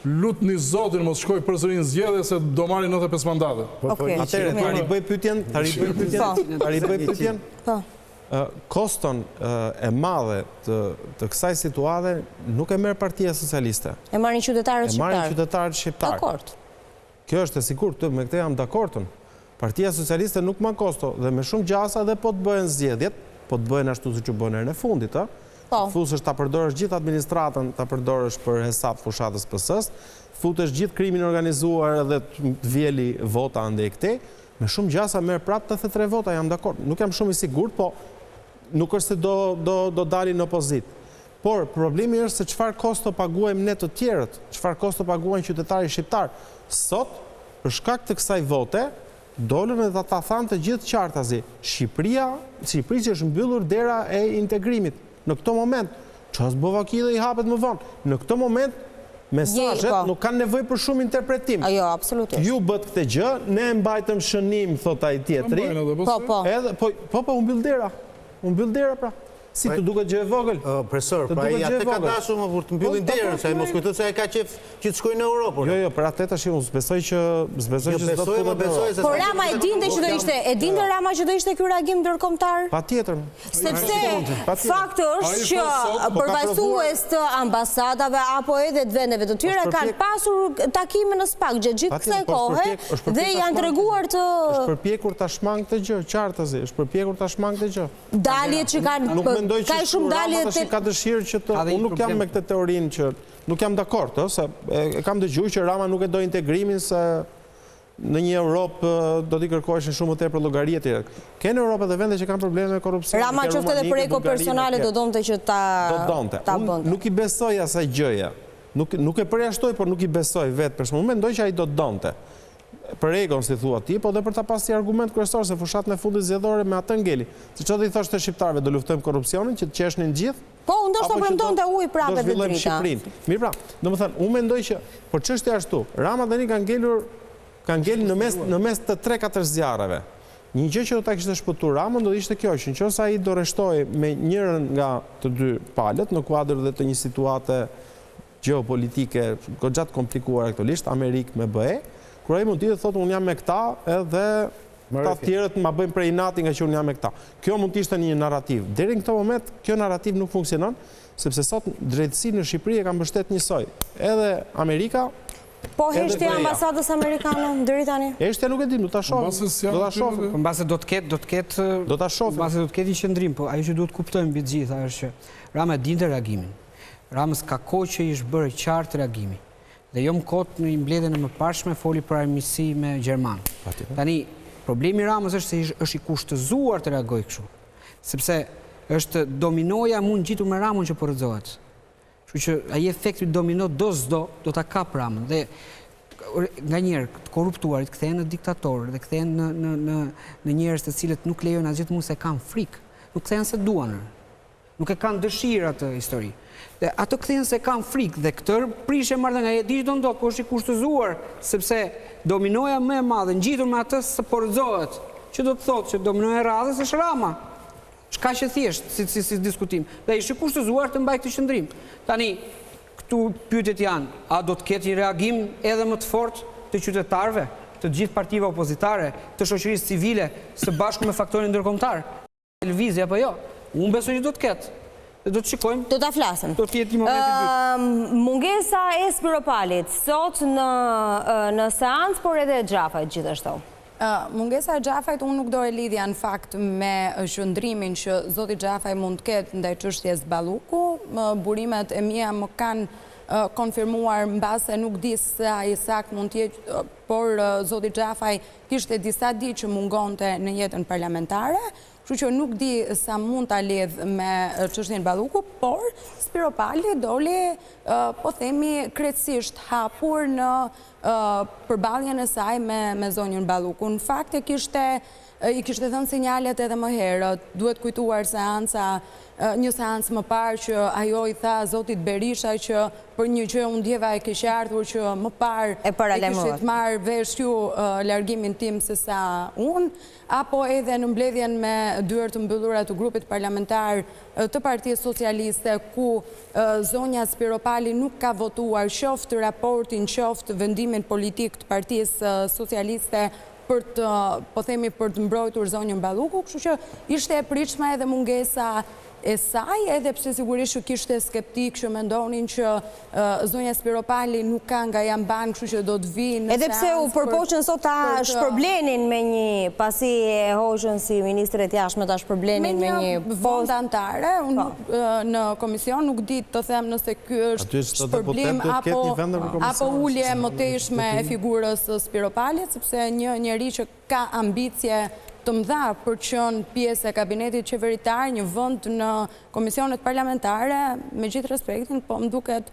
lutni Zotin mos shkoj përsëri në zgjedhje se do marrin 95 mandate. Atëherë, tani bëj pyetjen. Koston e madhe të kësaj situate nuk e merr Partia Socialiste. E marrin qytetarët shqiptar. Dakord. Kjo është e sigurt, me këtë jam dakordën. Partia Socialiste nuk ma kosto dhe me shumë gjasa dhe po të bëhen zgjedhjet, po të bëhen ashtu siç u bën herën e fundit, Thusësh ta përdorësh gjithë administratën, ta përdorësh për hesap fushatës PS-s, futesh gjithë krimin organizuar edhe të vjeli vota andej këtej, me shumë gjasa merr prapë 83 vota, jam dakord. Nuk jam shumë i sigurt, po nuk është se do dalin në opozit. Por problemi është se çfarë kosto paguajmë ne të tjerët, çfarë kosto paguajnë qytetarit shqiptar. Sot, për shkak të kësaj vote, dolën edhe ta thanë të gjithë qartazi. Shqipëri që është mbyllur dera e integrimit. Në këto moment, ç'është Bovaki dhe i hapet më vonë. Në këto moment, mesazhet nuk kanë nevojë për shumë interpretim. Jo, absolutisht. Ju bët këtë gjë, ne mbajtëm shënim, thot ai tjetri. Po, u mbyll dera. U mbyll dera pra. Si të duket gjë e vogël? Profesor, pra i atë ka dashur më për të mbyllin derën, se mos kujtohet se ai ka qef që të shkojnë në Europë. Jo, për atë tash unë besoj që s'do të punë. Por Rama e dinte Rama që do ishte ky reagim ndërkombëtar? Patjetër. Sepse fakti është që përfaqësues të ambasadave apo edhe të vendeve të tjera kanë pasur takime në SPAK gjatë kësaj kohe dhe janë treguar të është përpjekur ta shmang këtë gjë, qartazi, është përpjekur ta shmang këtë gjë. Daljet që kanë ka shumë dalje ka dëshirë që unë nuk jam me këtë teorinë që nuk jam dakord, se kam dëgjuar që Rama nuk e do integrimin se në një Europë do t'i kërkoheshin shumë më tepër llogari etj. Ke në Europë edhe vende që kanë probleme me korrupsion. Rama qoftë edhe për eko personale do donte që ta bënte. Nuk i besoj asaj gjëje. Nuk e përjashtoj, por nuk i besoj vetë për shkak mendoj që ai do të donte. Për egon, si thua ti, po dhe për ta pasur argument kryesor se fushatën e fundit zgjedhore me atë ngeli. Siç do i thoshte shqiptarëve, do luftojmë korrupsionin që të qeshnin gjithë. Po, ndoshta premtonte ujë prapë dhe drita. Mirë pra, domethënë, unë mendoj që por çështja është ashtu. Rama tani ka ngelur në mes të 3-4 zjarreve. Një gjë që do ta kishte shpëtuar Ramën do ishte kjo, që nëse ai do rreshtohej me njërin nga të dy palët në kuadër dhe të një situate gjeopolitike goxha të komplikuar aktualisht, Amerikë me BE, kur ai mund të thotë unë jam me këta edhe ta tjerët ma bëjnë prej inati nga që unë jam me këta. Kjo mund të ishte një narrativ. Deri në këtë moment kjo narrativ nuk funksionon, sepse sot drejtësinë në Shqipëri e ka mbështet njësoj. Edhe Amerika. Po heshtja e ambasadës amerikane deri tani? Heshtja nuk e dim, do ta shohim. Mbase do të ketë një qëndrim, po ajo që duhet kuptojmë mbi të gjitha është që Rama dinte reagimin. Ramës ka kohë që i është bërë qartë reagimi. Dhe jo më kotë në mbledhjen e mëparshme foli për armiqësi me Gjerman. Tani, problemi i Ramës është se është i kushtëzuar të reagojë kështu. Sepse është dominoja mund gjitur me Ramën që po rrëzohet. Kështu që ai efekti domino do ta kap Ramën dhe nganjëherë të korruptuarit kthehen në diktatorë dhe kthehen në njerëz të cilët nuk lejojnë asgjë të mund se kanë frikë, nuk kthehen se duan. Nuk e kanë dëshirë atë histori. Dhe ato kthehen se kanë frikë dhe këtë prishje marrëdhënia e di që do ndodh, por është i kushtëzuar sepse dominoja më e madhe ngjitur me atë se po rrëzohet, që do të thotë që dominoja e radhës është Rama. Çka që thjesht si diskutim. Dhe është i kushtëzuar të mbajë këtë qendrim. Tani këtu pyetjet janë, a do të ketë një reagim edhe më të fortë të qytetarëve, të gjithë partive opozitare, të shoqërisë civile së bashku me faktorin ndërkombëtar, televizia apo jo? Unë besoj që do të ketë. Do të shikojmë. Do ta flasim. Do të jetë një moment i dytë. Mungesa e Spiropalit sot në seancë, por edhe e Xhafajt gjithashtu. Mungesa e Xhafajt unë nuk do e lidhja në fakt me qëndrimin që zoti Xhafaj mund të ketë ndaj çështjes Balluku. Burimet e mia më kanë konfirmuar mbase nuk di se ai sakt mund të jetë, por zoti Xhafaj kishte disa ditë që mungonte në jetën parlamentare. Kështu që nuk di sa mund ta lidh me çështjen Balluku, por Spiropali doli, po themi, krejtësisht hapur në përballjen e saj me zonjën Balluku. Në fakt i kishte thënë sinjalet edhe më herët. Duhet kujtuar një seancë më parë që ajo i tha zotit Berisha që për një gjë unë ndjeva e kishte ardhur që më parë e kishte marrë vesh ju largimin tim se sa unë, apo edhe në mbledhjen me dyert të mbyllura të grupit parlamentar të Partisë Socialiste, ku zonja Spiropali nuk ka votuar qoftë raportin, qoftë vendimin politik të Partisë Socialiste për të, po themi, për të mbrojtur zonjën Balluku, kështu që ishte e pritshme edhe mungesa e saj, edhe pse sigurisht që kishte skeptik që mendonin që zonja Spiropali nuk ka nga janë banë, kështu që do të vinë. Edhe pse u përpoqën sot ta shpërblenin me një, pasi e hoqën si ministre të jashtme, ta shpërblenin me një vend antare, në komision nuk di të them nëse ky është shpërblim apo ulje më teshme e figurës Spiropalit, sepse një njeri që ka ambicje të mdha për qënë pjesë e kabinetit qeveritar, një vënd në komisionet parlamentare, me gjithë respektin, po më duket